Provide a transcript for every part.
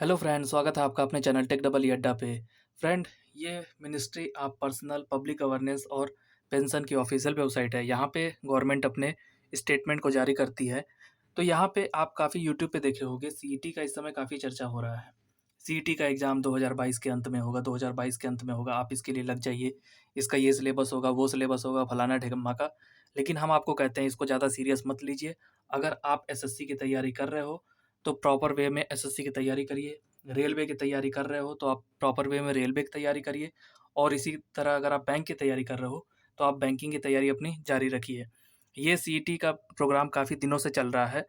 Hello friend, स्वागत है आपका अपने चैनल टेक डबल ई अड्डा पे। फ्रेंड, ये ministry of personnel public awareness और पेंशन की ऑफिशियल वेबसाइट है। यहाँ पे गवर्नमेंट अपने स्टेटमेंट को जारी करती है। तो यहाँ पे आप काफ़ी यूट्यूब पे देखे होंगे, सीईटी का इस समय काफ़ी चर्चा हो रहा है। सीईटी का एग्ज़ाम 2022 के अंत में होगा, 2022 के अंत में होगा, आप इसके लिए लग जाइए। इसका ये सिलेबस होगा, वो सिलेबस होगा, फलाना ढिमका। लेकिन हम आपको कहते हैं इसको ज़्यादा सीरियस मत लीजिए। अगर आप एसएससी की तैयारी कर रहे हो तो प्रॉपर वे में एसएससी की तैयारी करिए। रेलवे की तैयारी कर रहे हो तो आप प्रॉपर वे में रेलवे की तैयारी करिए। और इसी तरह अगर आप बैंक की तैयारी कर रहे हो तो आप बैंकिंग की तैयारी अपनी जारी रखिए। ये सीईटी का प्रोग्राम काफ़ी दिनों से चल रहा है।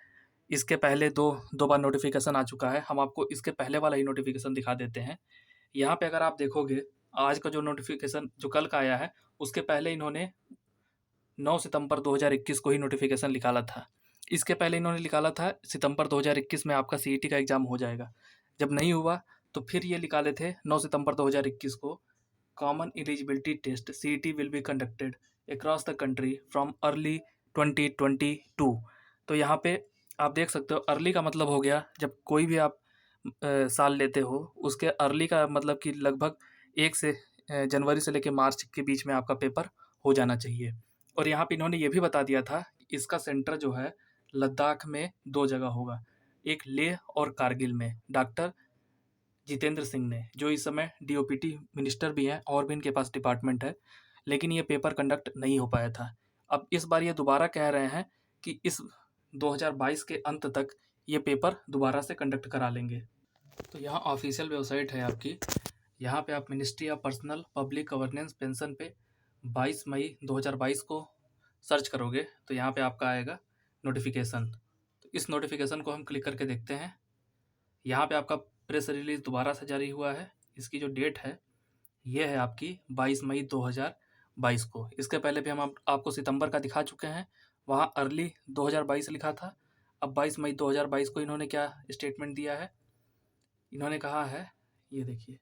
इसके पहले दो दो बार नोटिफिकेशन आ चुका है। हम आपको इसके पहले वाला ही नोटिफिकेशन दिखा देते हैं। यहाँ पे अगर आप देखोगे, आज का जो नोटिफिकेशन जो कल का आया है, उसके पहले इन्होंने 9 सितंबर 2021 को ही नोटिफिकेशन निकाला था। इसके पहले इन्होंने निकाला था सितंबर 2021 में आपका सीईटी का एग्ज़ाम हो जाएगा। जब नहीं हुआ तो फिर ये निकाले थे 9 सितंबर 2021 को, common eligibility test CET will be conducted across the country from early 2022। तो यहाँ पे आप देख सकते हो, अर्ली का मतलब हो गया जब कोई भी आप साल लेते हो, उसके अर्ली का मतलब कि लगभग 1 से जनवरी से लेकर मार्च के बीच में आपका पेपर हो जाना चाहिए। और यहाँ पे इन्होंने ये भी बता दिया था कि इसका सेंटर जो है लद्दाख में 2 जगह होगा, एक लेह और कारगिल में। डॉक्टर जितेंद्र सिंह ने, जो इस समय डीओपीटी मिनिस्टर भी हैं और भी इनके पास डिपार्टमेंट है, लेकिन ये पेपर कंडक्ट नहीं हो पाया था। अब इस बार ये दोबारा कह रहे हैं कि इस 2022 के अंत तक ये पेपर दोबारा से कंडक्ट करा लेंगे। तो यहाँ ऑफिशियल वेबसाइट है आपकी। यहाँ पे आप ministry of personnel public governance pension पे 22 मई 2022 को सर्च करोगे तो यहाँ पे आपका आएगा नोटिफिकेशन। तो इस नोटिफिकेशन को हम क्लिक करके देखते हैं। यहाँ पे आपका प्रेस रिलीज दोबारा से जारी हुआ है। इसकी जो डेट है ये है आपकी 22 मई 2022 को। इसके पहले भी हम आपको सितंबर का दिखा चुके हैं, वहाँ अर्ली 2022 लिखा था। अब 22 मई 2022 को इन्होंने क्या स्टेटमेंट दिया है, इन्होंने कहा है, ये देखिए,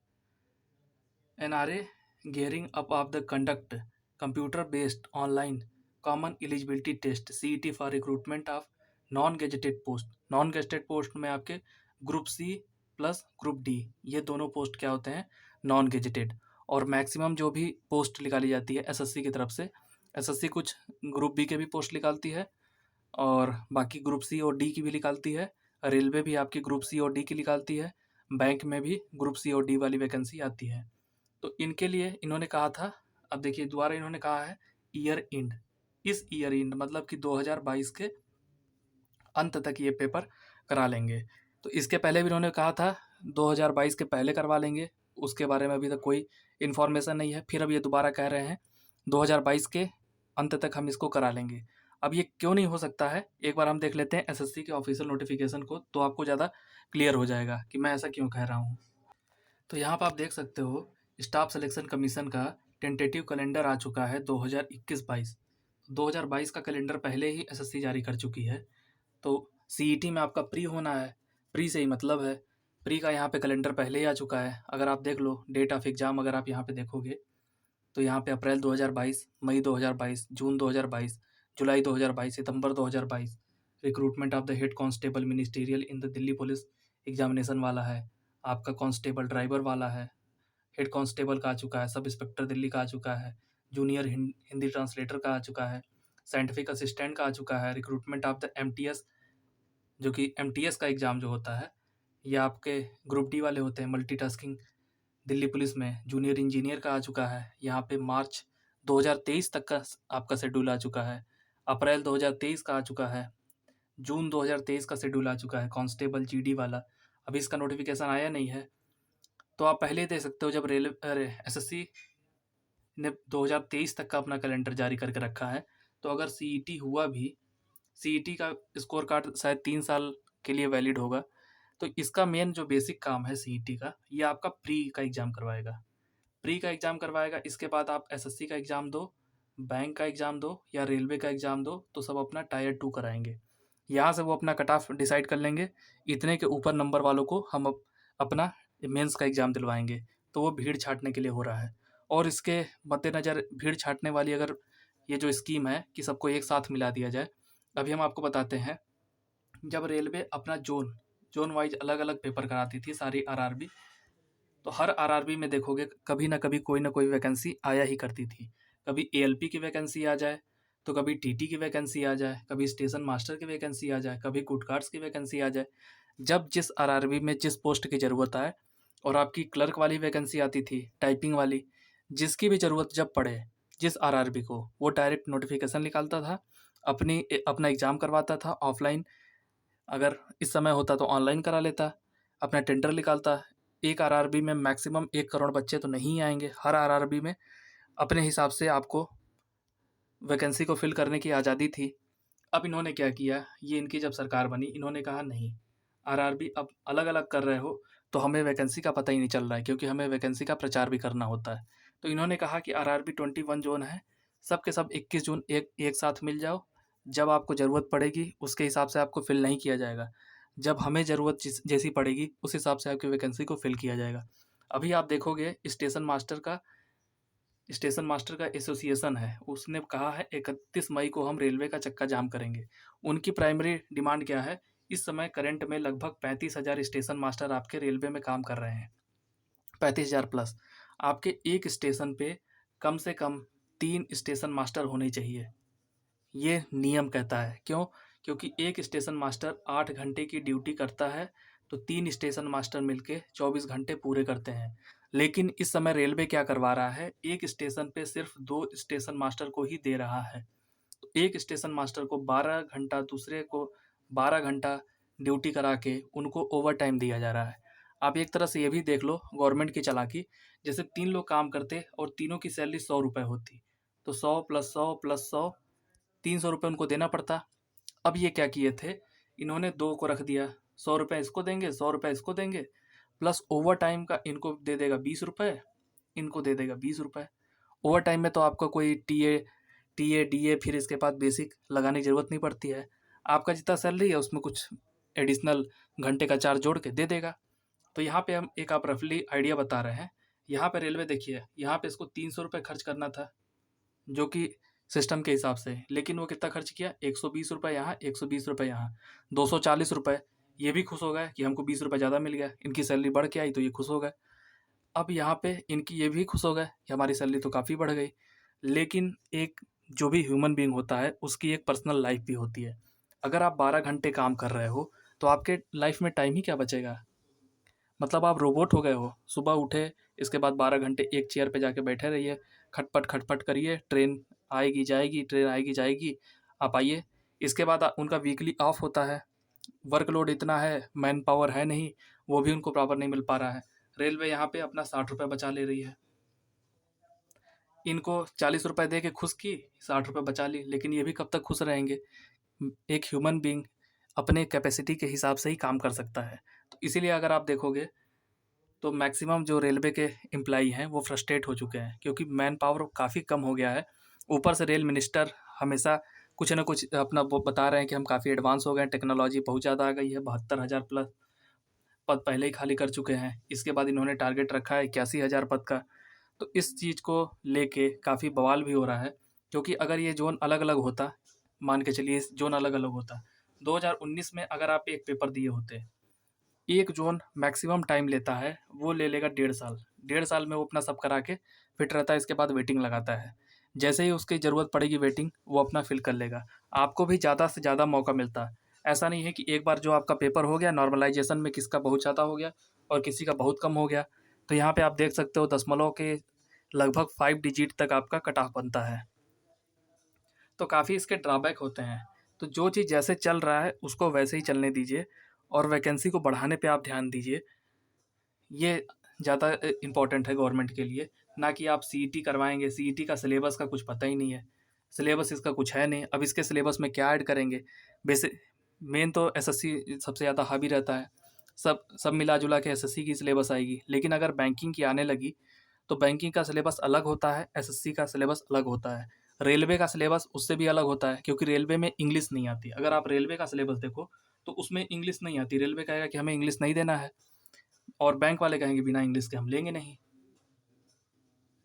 NRA gearing up of the conduct computer based online common eligibility test CET for recruitment of non gazetted post. Non gazetted post में आपके group C plus group D, ये दोनों पोस्ट क्या होते हैं, नॉन गेजेटेड। और मैक्सिमम जो भी पोस्ट निकाली जाती है एसएससी की तरफ से, एसएससी कुछ ग्रुप बी के भी पोस्ट निकालती है और बाकी ग्रुप सी और डी की भी निकालती है। रेलवे भी आपकी ग्रुप सी और डी की निकालती है। बैंक में भी ग्रुप सी और डी वाली वैकेंसी आती है। तो इनके लिए इन्होंने कहा था, अब देखिए दोबारा इन्होंने कहा है ईयर एंड। इस ईयर एंड मतलब कि 2022 के अंत तक ये पेपर करा लेंगे। तो इसके पहले भी इन्होंने कहा था 2022 के पहले करवा लेंगे, उसके बारे में अभी तक कोई इन्फॉर्मेशन नहीं है। फिर अब ये दोबारा कह रहे हैं 2022 के अंत तक हम इसको करा लेंगे। अब ये क्यों नहीं हो सकता है, एक बार हम देख लेते हैं एसएससी के ऑफिशियल नोटिफिकेशन को, तो आपको ज़्यादा क्लियर हो जाएगा कि मैं ऐसा क्यों कह रहा हूँ। तो यहाँ पर आप देख सकते हो, स्टाफ सिलेक्शन कमीशन का टेंटेटिव कैलेंडर आ चुका है 2021-22। 2022 का कैलेंडर पहले ही एसएससी जारी कर चुकी है। तो सीईटी में आपका प्री होना है, प्री से ही मतलब है, प्री का यहाँ पे कैलेंडर पहले ही आ चुका है। अगर आप देख लो डेट ऑफ एग्ज़ाम, अगर आप यहाँ पे देखोगे तो यहाँ पे अप्रैल 2022, मई 2022, जून 2022, जुलाई 2022, सितंबर 2022 recruitment of the head constable ministerial in the Delhi police examination वाला है, आपका कांस्टेबल ड्राइवर वाला है, हेड कांस्टेबल का आ चुका है, सब इंस्पेक्टर दिल्ली का आ चुका है, जूनियर हिंदी ट्रांसलेटर का आ चुका है, साइंटिफिक असिस्टेंट का आ चुका है, रिक्रूटमेंट ऑफ द एमटीएस, जो कि एमटीएस का एग्ज़ाम जो होता है ये आपके ग्रुप डी वाले होते हैं, मल्टीटास्किंग, दिल्ली पुलिस में जूनियर इंजीनियर का आ चुका है। यहाँ पे मार्च 2023 तक का आपका शेड्यूल आ चुका है, अप्रैल 2023 का आ चुका है, जून 2023 का शेड्यूल आ चुका है कांस्टेबल जीडी वाला। अभी इसका नोटिफिकेशन आया नहीं है। तो आप पहले ही दे सकते हो, जब एसएससी ने 2023 तक का अपना कैलेंडर जारी करके रखा है, तो अगर सीईटी हुआ भी, सीईटी का स्कोर कार्ड शायद 3 साल के लिए वैलिड होगा। तो इसका मेन जो बेसिक काम है सीईटी का, ये आपका प्री का एग्ज़ाम करवाएगा। प्री का एग्ज़ाम करवाएगा, इसके बाद आप एसएससी का एग्ज़ाम दो, बैंक का एग्ज़ाम दो या रेलवे का एग्ज़ाम दो, तो सब अपना टायर 2 कराएंगे। यहाँ से वो अपना कट ऑफ डिसाइड कर लेंगे, इतने के ऊपर नंबर वालों को हम अपना मेंस का एग्ज़ाम दिलवाएंगे। तो वो भीड़ छाटने के लिए हो रहा है। और इसके मद्देनज़र भीड़ छाटने वाली अगर ये जो स्कीम है कि सबको एक साथ मिला दिया जाए, अभी हम आपको बताते हैं, जब रेलवे अपना जोन जोन वाइज अलग अलग पेपर कराती थी सारी आरआरबी। तो हर आरआरबी में देखोगे कभी ना कभी कोई ना कोई वैकेंसी आया ही करती थी। कभी एएलपी की वैकेंसी आ जाए, तो कभी टीटी की वैकेंसी आ जाए, कभी स्टेशन मास्टर की वैकेंसी आ जाए, कभी गुड कार्ड्स की वैकेंसी आ जाए। जब जिस आरआरबी में जिस पोस्ट की ज़रूरत आए, और आपकी क्लर्क वाली वैकेंसी आती थी, टाइपिंग वाली, जिसकी भी ज़रूरत जब पड़े जिस आरआरबी को, वो डायरेक्ट नोटिफिकेशन निकालता था, अपना एग्ज़ाम करवाता था ऑफलाइन। अगर इस समय होता तो ऑनलाइन करा लेता, अपना टेंडर निकालता। एक आरआरबी में मैक्सिमम 1 करोड़ बच्चे तो नहीं आएंगे। हर आरआरबी में अपने हिसाब से आपको वैकेंसी को फिल करने की आज़ादी थी। अब इन्होंने क्या किया, ये इनकी जब सरकार बनी, इन्होंने कहा नहीं, आरआरबी अब अलग अलग कर रहे हो तो हमें वैकेंसी का पता ही नहीं चल रहा है, क्योंकि हमें वैकेंसी का प्रचार भी करना होता है। तो इन्होंने कहा कि आरआरबी 21 जोन है, सब के सब 21 जून एक एक साथ मिल जाओ। जब आपको ज़रूरत पड़ेगी उसके हिसाब से आपको फिल नहीं किया जाएगा, जब हमें ज़रूरत जैसी पड़ेगी उस हिसाब से आपकी वैकेंसी को फिल किया जाएगा। अभी आप देखोगे स्टेशन मास्टर का एसोसिएशन है, उसने कहा है 31 मई को हम रेलवे का चक्का जाम करेंगे। उनकी प्राइमरी डिमांड क्या है, इस समय करंट में लगभग 35,000 स्टेशन मास्टर आपके रेलवे में काम कर रहे हैं, 35,000 प्लस। आपके एक स्टेशन पे कम से कम 3 स्टेशन मास्टर होने चाहिए, ये नियम कहता है। क्यों? क्योंकि एक स्टेशन मास्टर 8 घंटे की ड्यूटी करता है, तो 3 स्टेशन मास्टर मिलके 24 घंटे पूरे करते हैं। लेकिन इस समय रेलवे क्या करवा रहा है, एक स्टेशन पे सिर्फ 2 स्टेशन मास्टर को ही दे रहा है। तो एक स्टेशन मास्टर को 12 घंटा, दूसरे को 12 घंटा ड्यूटी करा के उनको ओवर टाइम दिया जा रहा है। आप एक तरह से ये भी देख लो गवर्नमेंट की चालाकी, जैसे 3 लोग काम करते और तीनों की सैलरी 100 रुपये होती, तो 100 + 100 + 100, 300 रुपये उनको देना पड़ता। अब ये क्या किए थे, इन्होंने दो को रख दिया, 100 रुपये इसको देंगे, 100 रुपये इसको देंगे, प्लस ओवर टाइम का इनको दे देगा 20 रुपये, इनको दे देगा 20 रुपये। ओवर टाइम में तो आपका कोई टी ए फिर इसके बाद बेसिक लगाने की ज़रूरत नहीं पड़ती है। आपका जितना सैलरी है उसमें कुछ एडिशनल घंटे का चार्ज जोड़ के दे देगा। तो यहाँ पे हम एक आप रफली आइडिया बता रहे हैं। यहाँ पे रेलवे देखिए, यहाँ पे इसको 300 रुपये खर्च करना था, जो कि सिस्टम के हिसाब से, लेकिन वो कितना खर्च किया, 120 रुपये यहाँ, 120 रुपये यहाँ, 240 रुपये। ये भी खुश हो गए कि हमको 20 रुपये ज़्यादा मिल गया, इनकी सैलरी बढ़ के आई तो ये खुश हो गए। अब यहाँ पे इनकी ये भी खुश हो गए कि हमारी सैलरी तो काफ़ी बढ़ गई। लेकिन एक जो भी ह्यूमन बीइंग होता है उसकी एक पर्सनल लाइफ भी होती है। अगर आप 12 घंटे काम कर रहे हो तो आपके लाइफ में टाइम ही क्या बचेगा। मतलब आप रोबोट हो गए हो, सुबह उठे, इसके बाद 12 घंटे एक चेयर पे जाके बैठे रहिए, खटपट खटपट करिए, ट्रेन आएगी जाएगी, ट्रेन आएगी जाएगी, आप आइए। इसके बाद उनका वीकली ऑफ होता है, वर्कलोड इतना है, मैन पावर है नहीं, वो भी उनको प्रॉपर नहीं मिल पा रहा है। रेलवे यहाँ पे अपना 60 रुपये बचा ले रही है, इनको 40 रुपये दे के खुश की, 60 रुपये बचा ली, लेकिन ये भी कब तक खुश रहेंगे। एक ह्यूमन बींग अपने कैपेसिटी के हिसाब से ही काम कर सकता है। तो इसीलिए अगर आप देखोगे तो मैक्सिमम जो रेलवे के एम्प्लॉई हैं वो फ्रस्ट्रेट हो चुके हैं, क्योंकि मैन पावर काफ़ी कम हो गया है। ऊपर से रेल मिनिस्टर हमेशा कुछ ना कुछ अपना वो बता रहे हैं कि हम काफ़ी एडवांस हो गए हैं, टेक्नोलॉजी बहुत ज़्यादा आ गई है, 72,000 प्लस पद पहले ही खाली कर चुके हैं। इसके बाद इन्होंने टारगेट रखा है 81,000 पद का। तो इस चीज़ को लेके काफ़ी बवाल भी हो रहा है, क्योंकि अगर ये जोन अलग अलग होता, मान के चलिए जोन अलग अलग होता, 2019 में अगर आप एक पेपर दिए होते, एक जोन मैक्सिमम टाइम लेता है, वो ले लेगा 1.5 साल। 1.5 साल में वो अपना सब करा के फिट रहता है, इसके बाद वेटिंग लगाता है। जैसे ही उसकी ज़रूरत पड़ेगी वेटिंग, वो अपना फिल कर लेगा। आपको भी ज़्यादा से ज़्यादा मौका मिलता है। ऐसा नहीं है कि एक बार जो आपका पेपर हो गया, नॉर्मलाइजेशन में किसका बहुत ज़्यादा हो गया और किसी का बहुत कम हो गया। तो यहाँ पे आप देख सकते हो दशमलव के लगभग 5 डिजिट तक आपका कट ऑफ बनता है। तो काफ़ी इसके ड्रॉबैक होते हैं। तो जो चीज़ जैसे चल रहा है उसको वैसे ही चलने दीजिए, और वैकेंसी को बढ़ाने पे आप ध्यान दीजिए। ये ज़्यादा इम्पोर्टेंट है गवर्नमेंट के लिए, ना कि आप सीईटी करवाएंगे। सीईटी का सिलेबस का कुछ पता ही नहीं है, सिलेबस इसका कुछ है नहीं। अब इसके सिलेबस में क्या ऐड करेंगे। बेसिक मेन तो एसएससी सबसे ज़्यादा हावी रहता है, सब मिला जुला के एसएससी की सिलेबस आएगी। लेकिन अगर बैंकिंग की आने लगी तो बैंकिंग का सिलेबस अलग होता है, एसएससी का सिलेबस अलग होता है, रेलवे का सिलेबस उससे भी अलग होता है, क्योंकि रेलवे में इंग्लिश नहीं आती। अगर आप रेलवे का सिलेबस देखो तो उसमें इंग्लिश नहीं आती। रेलवे कहेगा कि हमें इंग्लिश नहीं देना है, और बैंक वाले कहेंगे बिना इंग्लिश के हम लेंगे नहीं।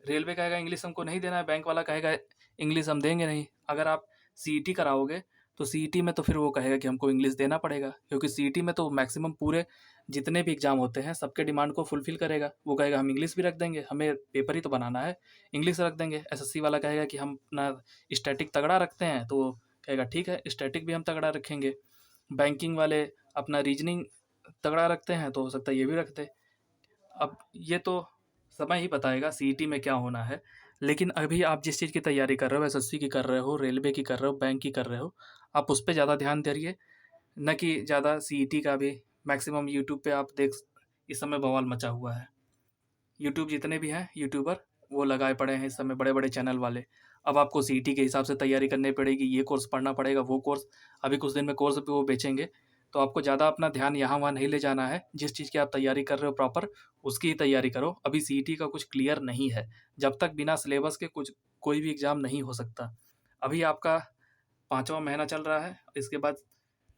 रेलवे कहेगा इंग्लिश हमको नहीं देना है, बैंक वाला कहेगा इंग्लिश हम देंगे नहीं। अगर आप सीईटी कराओगे तो सीईटी में तो फिर वो कहेगा कि हमको इंग्लिश देना पड़ेगा, क्योंकि सीईटी में तो मैक्सिमम पूरे जितने भी एग्ज़ाम होते हैं सबके डिमांड को फुलफ़िल करेगा। वो कहेगा हम इंग्लिश भी रख देंगे, हमें पेपर ही तो बनाना है, इंग्लिश रख देंगे। एसएससी वाला कहेगा कि हम अपना स्टैटिक तगड़ा रखते हैं, तो वो कहेगा ठीक है स्टैटिक भी हम तगड़ा रखेंगे। बैंकिंग वाले अपना रीजनिंग तगड़ा रखते हैं, तो हो सकता है ये भी रख दें। अब ये तो समय ही बताएगा सीईटी में क्या होना है। लेकिन अभी आप जिस चीज़ की तैयारी कर रहे हो, एसएससी की कर रहे हो, रेलवे की कर रहे हो, बैंक की कर रहे हो, आप उस पे ज़्यादा ध्यान दीजिए, न कि ज़्यादा सीईटी का भी। मैक्सिमम यूट्यूब पे आप देख, इस समय बवाल मचा हुआ है। यूट्यूब जितने भी हैं यूट्यूबर, वो लगाए पड़े हैं इस समय, बड़े बड़े चैनल वाले। अब आपको सीईटी के हिसाब से तैयारी करनी पड़ेगी, ये कोर्स पढ़ना पड़ेगा, वो कोर्स। अभी कुछ दिन में कोर्स भी वो बेचेंगे, तो आपको ज़्यादा अपना ध्यान यहाँ वहाँ नहीं ले जाना है। जिस चीज़ की आप तैयारी कर रहे हो प्रॉपर, उसकी ही तैयारी करो। अभी सीईटी का कुछ क्लियर नहीं है, जब तक बिना सिलेबस के कुछ कोई भी एग्ज़ाम नहीं हो सकता। अभी आपका 5वां महीना चल रहा है, इसके बाद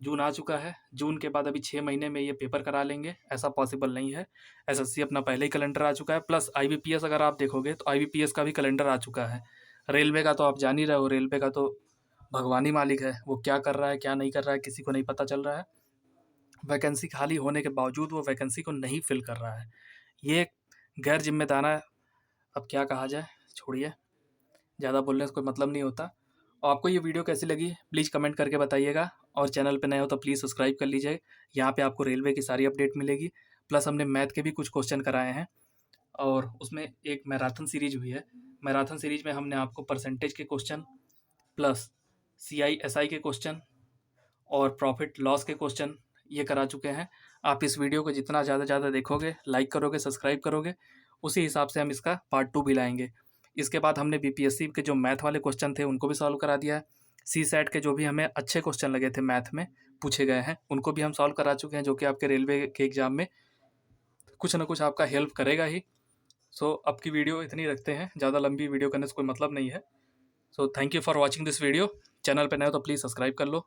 जून आ चुका है। जून के बाद अभी 6 महीने में ये पेपर करा लेंगे, ऐसा पॉसिबल नहीं है। एसएससी अपना पहले ही कैलेंडर आ चुका है, प्लस आईबीपीएस अगर आप देखोगे तो आईबीपीएस का भी कैलेंडर आ चुका है। रेलवे का तो आप जान ही रहे हो, रेलवे का तो भगवान ही मालिक है, वो क्या कर रहा है क्या नहीं कर रहा है किसी को नहीं पता चल रहा है। वैकेंसी खाली होने के बावजूद वो वैकेंसी को नहीं फिल कर रहा है। ये एक गैर जिम्मेदारा, अब क्या कहा जाए, छोड़िए, ज़्यादा बोलने से कोई मतलब नहीं होता। और आपको ये वीडियो कैसी लगी प्लीज़ कमेंट करके बताइएगा, और चैनल पे नए हो तो प्लीज़ सब्सक्राइब कर लीजिए। यहाँ पे आपको रेलवे की सारी अपडेट मिलेगी, प्लस हमने मैथ के भी कुछ क्वेश्चन कराए हैं, और उसमें एक मैराथन सीरीज हुई है। मैराथन सीरीज में हमने आपको परसेंटेज के क्वेश्चन, प्लस सीआईएसआई के क्वेश्चन, और प्रॉफिट लॉस के क्वेश्चन ये करा चुके हैं। आप इस वीडियो को जितना ज़्यादा देखोगे, लाइक करोगे, सब्सक्राइब करोगे, उसी हिसाब से हम इसका पार्ट 2 भी लाएंगे। इसके बाद हमने बीपीएससी के जो मैथ वाले क्वेश्चन थे उनको भी सॉल्व करा दिया है। सी सेट के जो भी हमें अच्छे क्वेश्चन लगे थे मैथ में पूछे गए हैं, उनको भी हम सॉल्व करा चुके हैं, जो कि आपके रेलवे के एग्ज़ाम में कुछ ना कुछ आपका हेल्प करेगा ही। सो अब की वीडियो इतनी रखते हैं, ज़्यादा लंबी वीडियो करने से कोई मतलब नहीं है। So thank you for watching this video. Channel पर नए हो तो प्लीज़ सब्सक्राइब कर लो।